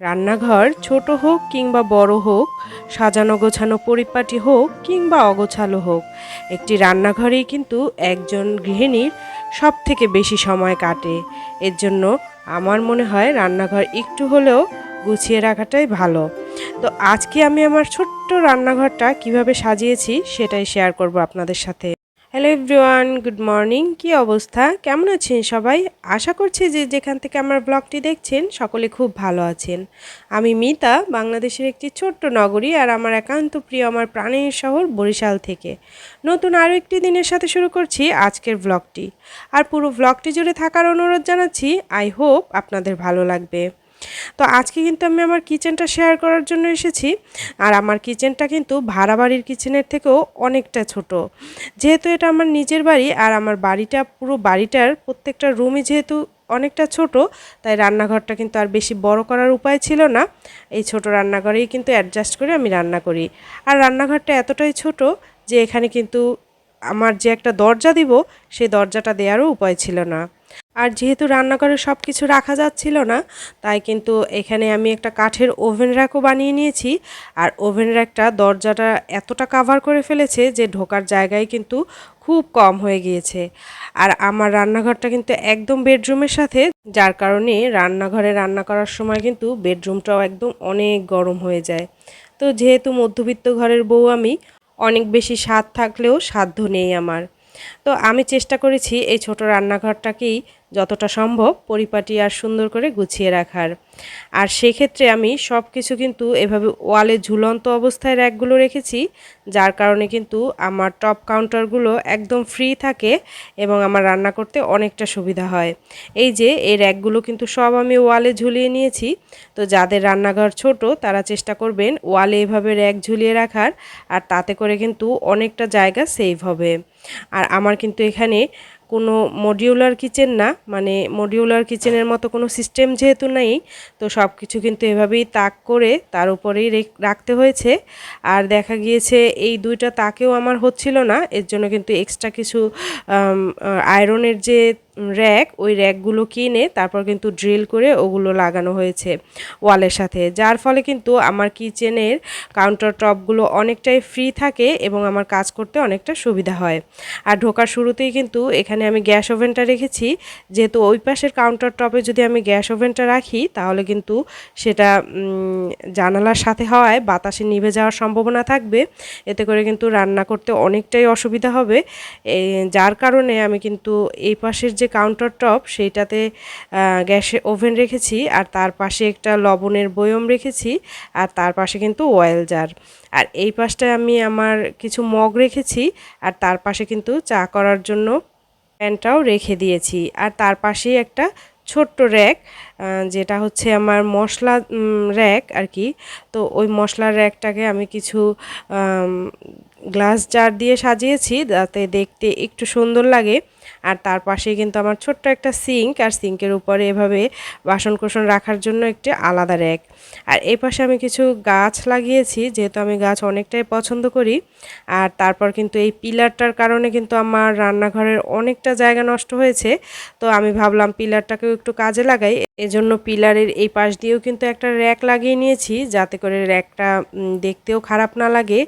রান্নাঘর ছোট হোক কিংবা বড় হোক, সাজানো গোছানো পরিপাটি হোক কিংবা অগোছালো হোক, একটি রান্নাঘরেই কিন্তু একজন গৃহিণীর সব থেকে বেশি সময় কাটে। এর জন্য আমার মনে হয় রান্নাঘর একটু হলেও গুছিয়ে রাখাটাই ভালো। তো আজকে আমি আমার ছোট্ট রান্নাঘরটা কিভাবে সাজিয়েছি সেটাই শেয়ার করব আপনাদের সাথে। Hello everyone, good morning. কি অবস্থা, কেমন আছেন সবাই? আশা করছি যে যেখান থেকে আমার ব্লগটি দেখছেন সকলে খুব ভালো আছেন। আমি মিতা, বাংলাদেশের একটি ছোট্ট নগরী, আর আমার একান্ত প্রিয় আমার প্রাণের শহর বরিশাল থেকে নতুন আরও একটি দিনের সাথে শুরু করছি আজকের ব্লগটি। আর পুরো ব্লগটি জুড়ে থাকার অনুরোধ জানাচ্ছি। আই হোপ আপনাদের ভালো লাগবে। তো আজকে কিন্তু আমি আমার কিচেনটা শেয়ার করার জন্য এসেছি। আর আমার কিচেনটা কিন্তু ভাড়া বাড়ির কিচেনের থেকেও অনেকটা ছোট। যেহেতু এটা আমার নিজের বাড়ি, আর আমার বাড়িটা পুরো বাড়িটার প্রত্যেকটা রুমই যেহেতু অনেকটা ছোট, তাই রান্নাঘরটা কিন্তু আর বেশি বড় করার উপায় ছিল না। এই ছোট রান্নাঘরেই কিন্তু অ্যাডজাস্ট করে আমি রান্না করি। আর রান্নাঘরটা এতটাই ছোট যে এখানে কিন্তু আমার যে একটা দরজা দিব, সেই দরজাটা দেওয়ারও উপায় ছিল না। আর যেহেতু রান্নাঘরে সব কিছু রাখা যাচ্ছিল না, তাই কিন্তু এখানে আমি একটা কাঠের ওভেন র্যাকও বানিয়ে নিয়েছি। আর ওভেন র্যাকটা দরজাটা এতটা কাভার করে ফেলেছে যে ঢোকার জায়গায় কিন্তু খুব কম হয়ে গিয়েছে। আর আমার রান্নাঘরটা কিন্তু একদম বেডরুমের সাথে, যার কারণে রান্নাঘরে রান্না করার সময় কিন্তু বেডরুমটাও একদম অনেক গরম হয়ে যায়। তো যেহেতু মধ্যবিত্ত ঘরের বউ আমি, অনেক বেশি স্বাদ থাকলেও সাধ্য নেই আমার। তো আমি চেষ্টা করেছি এই ছোট রান্নাঘরটাকেই যতটা সম্ভব পরিপাটি আর সুন্দর করে গুছিয়ে রাখার। আর সেক্ষেত্রে আমি সব কিছু কিন্তু এভাবে ওয়ালে ঝুলন্ত অবস্থায় র্যাকগুলো রেখেছি, যার কারণে কিন্তু আমার টপ কাউন্টারগুলো একদম ফ্রি থাকে এবং আমার রান্না করতে অনেকটা সুবিধা হয়। এই যে এই র্যাকগুলো কিন্তু সব আমি ওয়ালে ঝুলিয়ে নিয়েছি। তো যাদের রান্নাঘর ছোট তারা চেষ্টা করবেন ওয়ালে এভাবে র্যাক ঝুলিয়ে রাখার, আর তাতে করে কিন্তু অনেকটা জায়গা সেভ হবে। আর আমার কিন্তু এখানে কোনো মডিউলার কিচেন না, মানে মডিউলার কিচেনের মতো কোনো সিস্টেম যেহেতু নেই, তো সব কিছু কিন্তু এভাবেই তাক করে তার উপরেই রাখতে হয়েছে। আর দেখা গিয়েছে এই দুইটা তাকেও আমার হচ্ছিল না, এর জন্য কিন্তু এক্সট্রা কিছু আয়রনের যে র্যাক, ওই র্যাকগুলো কিনে তারপর কিন্তু ড্রিল করে ওগুলো লাগানো হয়েছে ওয়ালের সাথে, যার ফলে কিন্তু আমার কিচেনের কাউন্টার টপগুলো অনেকটাই ফ্রি থাকে এবং আমার কাজ করতে অনেকটা সুবিধা হয়। আর ঢোকার শুরুতেই কিন্তু এখানে আমি গ্যাস ওভেনটা রেখেছি। যেহেতু ওই পাশের কাউন্টার টপে যদি আমি গ্যাস ওভেনটা রাখি তাহলে কিন্তু সেটা জানালার সাথে হওয়ায় বাতাসে নিভে যাওয়ার সম্ভাবনা থাকবে, এতে করে কিন্তু রান্না করতে অনেকটাই অসুবিধা হবে। যার কারণে আমি কিন্তু এই পাশের যে কাউন্টার টপ সেইটাতে গ্যাসে ওভেন রেখেছি, আর তার পাশে একটা লবণের বয়ম রেখেছি, আর তার পাশে কিন্তু অয়েল জার। আর এই পাশটায় আমি আমার কিছু মগ রেখেছি, আর তার পাশে কিন্তু চা করার জন্য প্যানটাও রেখে দিয়েছি। আর তার পাশেই একটা ছোট্ট র্যাক, যেটা হচ্ছে আমার মশলা র্যাক আর কি। তো ওই মশলার র্যাকটাকে আমি কিছু গ্লাস জার দিয়ে সাজিয়েছি যাতে দেখতে একটু সুন্দর লাগে। আর তার পাশেই কিন্তু আমার ছোট্ট একটা সিঙ্ক, আর সিঙ্কের উপরে এভাবে বাসনকোসন রাখার জন্য একটি আলাদা র্যাক। আর এই পাশে আমি কিছু গাছ লাগিয়েছি, যেহেতু আমি গাছ অনেকটাই পছন্দ করি। আর তারপর কিন্তু এই পিলারটার কারণে কিন্তু আমার রান্নাঘরের অনেকটা জায়গা নষ্ট হয়েছে। তো আমি ভাবলাম পিলারটাকেও একটু কাজে লাগাই, এজন্য পিলারের এই পাশ দিয়েও কিন্তু একটা র্যাক লাগিয়ে নিয়েছি, যাতে করে র্যাকটা দেখতেও খারাপ না লাগে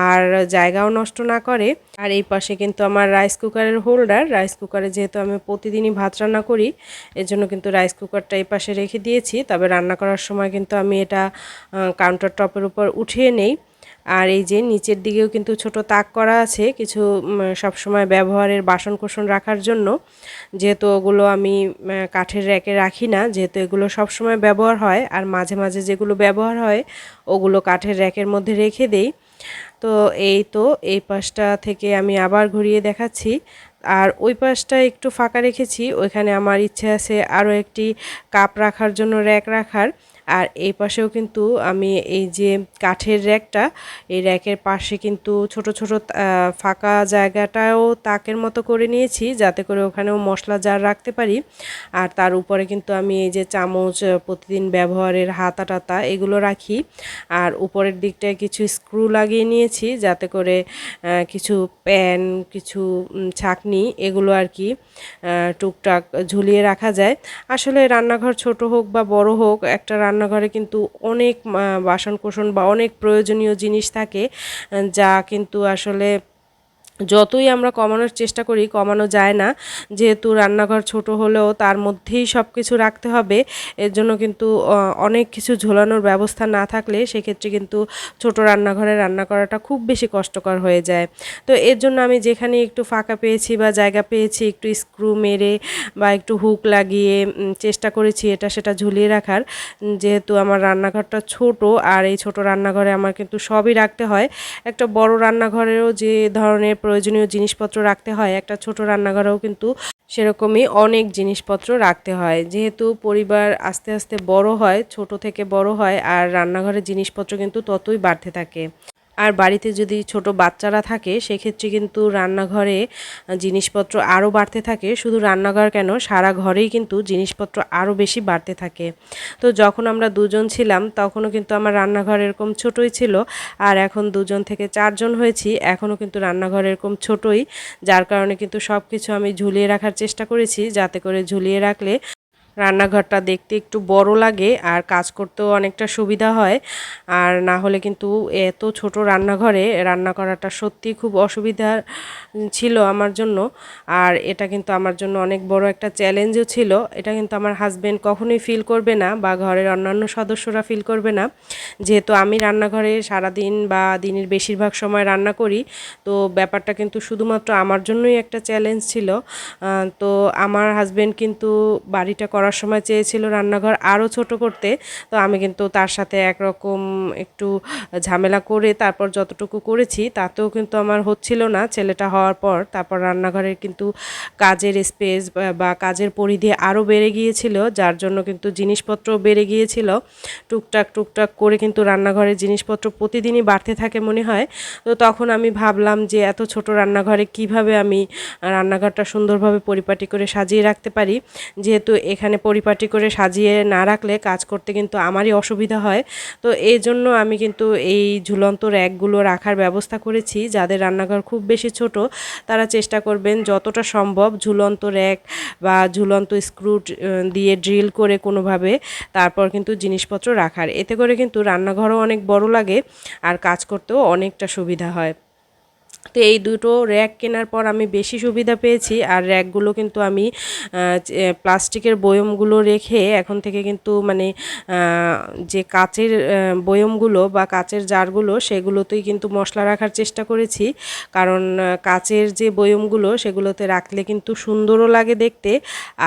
আর জায়গাও নষ্ট না করে। আর এই পাশে কিন্তু আমার রাইস কুকারের হোল্ডার, রাইস কুকারে যেহেতু আমি প্রতিদিনই ভাত রান্না করি, এর জন্য কিন্তু রাইস কুকারটা এই পাশে রেখে দিয়েছি। তবে রান্না করার সময় কিন্তু আমি এটা কাউন্টার টপের উপর উঠিয়ে নেই। আর এই যে নিচের দিকেও কিন্তু ছোট তাক করা আছে কিছু সবসময় ব্যবহারের বাসনকোসন রাখার জন্য, যেহেতু ওগুলো আমি কাঠের র্যাকে রাখি না, যেহেতু এগুলো সবসময় ব্যবহার হয়, আর মাঝে মাঝে যেগুলো ব্যবহার হয় ওগুলো কাঠের র্যাকের মধ্যে রেখে দেই। তো এই তো এই পাশটা থেকে আমি আবার ঘুরিয়ে দেখাচ্ছি। আর ওই পাশটা একটু ফাঁকা রেখেছি, ওইখানে আমার ইচ্ছে আছে আরও একটি কাপ রাখার জন্য র্যাক রাখার। আর এই পাশেও কিন্তু আমি এই যে কাঠের র্যাকটা, এই র্যাকের পাশে কিন্তু ছোট ছোট ফাঁকা জায়গাটাও তাকের মতো করে নিয়েছি, যাতে করে ওখানেও মশলা জার রাখতে পারি। আর তার উপরে কিন্তু আমি এই যে চামচ, প্রতিদিন ব্যবহারের হাতা টাতা এগুলো রাখি। আর উপরের দিকটায় কিছু স্ক্রু লাগিয়ে নিয়েছি, যাতে করে কিছু প্যান, কিছু ছাঁকনি এগুলো আর কি টুকটাক ঝুলিয়ে রাখা যায়। আসলে রান্নাঘর ছোট হোক বা বড় হোক, একটা রান্নাঘরে কিন্তু অনেক বাসনকোসন বা অনেক প্রয়োজনীয় জিনিস থাকে, যা কিন্তু আসলে যতই আমরা কমানোর চেষ্টা করি কমানো যায় না। যেহেতু রান্নাঘর ছোট হলেও তার মধ্যেই সব কিছু রাখতে হবে, এর জন্য কিন্তু অনেক কিছু ঝোলানোর ব্যবস্থা না থাকলে সেক্ষেত্রে কিন্তু ছোট রান্নাঘরে রান্না করাটা খুব বেশি কষ্টকর হয়ে যায়। তো এর জন্য আমি যেখানে একটু ফাঁকা পেয়েছি বা জায়গা পেয়েছি একটু স্ক্রু মেরে বা একটু হুক লাগিয়ে চেষ্টা করেছি এটা সেটা ঝুলিয়ে রাখার। যেহেতু আমার রান্নাঘরটা ছোট, আর এই ছোট রান্নাঘরে আমার কিন্তু সবই রাখতে হয়। একটা বড় রান্নাঘরেও যে ধরনের প্রয়োজনীয় জিনিসপত্র রাখতে হয়, একটা ছোট রান্নাঘরেও কিন্তু সেরকমই অনেক জিনিসপত্র রাখতে হয়। যেহেতু পরিবার আস্তে আস্তে বড় হয়, ছোট থেকে বড় হয়, আর রান্নাঘরের জিনিসপত্র কিন্তু ততই বাড়তে থাকে। আর বাড়িতে যদি ছোট বাচ্চারা থাকে সেক্ষেত্রে কিন্তু রান্নাঘরে জিনিসপত্র আরও বাড়তে থাকে। শুধু রান্নাঘর কেন, সারা ঘরেই কিন্তু জিনিসপত্র আরও বেশি বাড়তে থাকে। তো যখন আমরা দুজন ছিলাম তখনও কিন্তু আমার রান্নাঘর এরকম ছোটই ছিল, আর এখন দুজন থেকে চারজন হয়েছি এখনও কিন্তু রান্নাঘর এরকম ছোটই, যার কারণে কিন্তু সব কিছু আমি ঝুলিয়ে রাখার চেষ্টা করেছি, যাতে করে ঝুলিয়ে রাখলে রান্নাঘরটা দেখতে একটু বড় লাগে আর কাজ করতেও অনেকটা সুবিধা হয়। আর না হলে কিন্তু এত ছোট রান্নাঘরে রান্না করাটা সত্যিই খুব অসুবিধার ছিল আমার জন্য। আর এটা কিন্তু আমার জন্য অনেক বড় একটা চ্যালেঞ্জও ছিল। এটা কিন্তু আমার হাজবেন্ড কখনোই ফিল করবে না বা ঘরের অন্যান্য সদস্যরা ফিল করবে না। যেহেতু আমি রান্নাঘরে সারাদিন বা দিনের বেশিরভাগ সময় রান্না করি, তো ব্যাপারটা কিন্তু শুধুমাত্র আমার জন্যই একটা চ্যালেঞ্জ ছিল। তো আমার হাজবেন্ড কিন্তু বাড়িটা করার সময় চেয়েছিল রান্নাঘর আরও ছোট করতে। তো আমি কিন্তু তার সাথে একরকম একটু ঝামেলা করে তারপর যতটুকু করেছি তাতেও কিন্তু আমার হচ্ছিল না ছেলেটা হওয়ার পর। তারপর রান্নাঘরের কিন্তু কাজের স্পেস বা কাজের পরিধি আরও বেড়ে গিয়েছিল, যার জন্য কিন্তু জিনিসপত্র বেড়ে গিয়েছিল। টুকটাক টুকটাক করে কিন্তু রান্নাঘরের জিনিসপত্র প্রতিদিনই বাড়তে থাকে মনে হয়। তো তখন আমি ভাবলাম যে এত ছোট রান্নাঘরে কিভাবে আমি রান্নাঘরটা সুন্দরভাবে পরিপাটি করে সাজিয়ে রাখতে পারি। যেহেতু এখানে পরিপাটি করে সাজিয়ে না রাখলে কাজ করতে কিন্তু আমারই অসুবিধা হয়। তো এই জন্য আমি কিন্তু এই ঝুলন্ত র্যাকগুলো রাখার ব্যবস্থা করেছি। যাদের রান্নাঘর খুব বেশি ছোট তারা চেষ্টা করবেন যতটা সম্ভব ঝুলন্ত র্যাক বা ঝুলন্ত স্ক্রু দিয়ে ড্রিল করে কোনোভাবে তারপর কিন্তু জিনিসপত্র রাখার। এতে করে কিন্তু রান্নাঘরও অনেক বড় লাগে আর কাজ করতেও অনেকটা সুবিধা হয়। তো এই দুটো র্যাক কেনার পর আমি বেশি সুবিধা পেয়েছি। আর র্যাকগুলো কিন্তু আমি প্লাস্টিকের বয়মগুলো রেখে এখন থেকে কিন্তু মানে যে কাচের বয়মগুলো বা কাচের জারগুলো সেগুলোতেই কিন্তু মশলা রাখার চেষ্টা করেছি। কারণ কাচের যে বয়মগুলো সেগুলোতে রাখলে কিন্তু সুন্দরও লাগে দেখতে,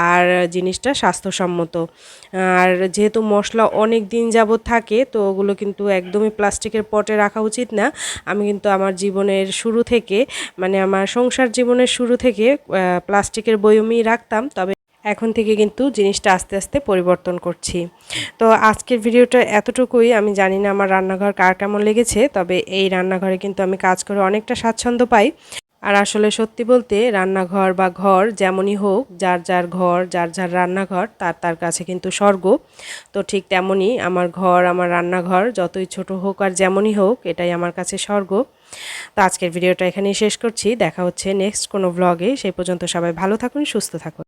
আর জিনিসটা স্বাস্থ্যসম্মত। আর যেহেতু মশলা অনেক দিন যাবত থাকে, তো ওগুলো কিন্তু একদমই প্লাস্টিকের পটে রাখা উচিত না। আমি কিন্তু আমার জীবনের শুরু থেকে মানে আমার সংসার জীবনের শুরু থেকে প্লাস্টিকের বয়মই রাখতাম, তবে এখন থেকে কিন্তু জিনিসটা আস্তে আস্তে পরিবর্তন করছি। তো আজকের ভিডিওটা এতটুকুই। আমি জানি না আমার রান্নাঘর কার কেমন লেগেছে, তবে এই রান্নাঘরে কিন্তু আমি কাজ করে অনেকটা স্বাচ্ছন্দ্য পাই। আর আসলে সত্যি বলতে রান্নাঘর বা ঘর যেমনই হোক, যার যার ঘর যার যার রান্নাঘর তার তার কাছে কিন্তু স্বর্গ। তো ঠিক তেমনই আমার ঘর, আমার রান্নাঘর যতই ছোট হোক আর যেমনই হোক, এটাই আমার কাছে স্বর্গ। তো আজকের ভিডিওটা এখানেই শেষ করছি। দেখা হচ্ছে নেক্সট কোনো ব্লগে। সেই পর্যন্ত সবাই ভালো থাকুন, সুস্থ থাকুন।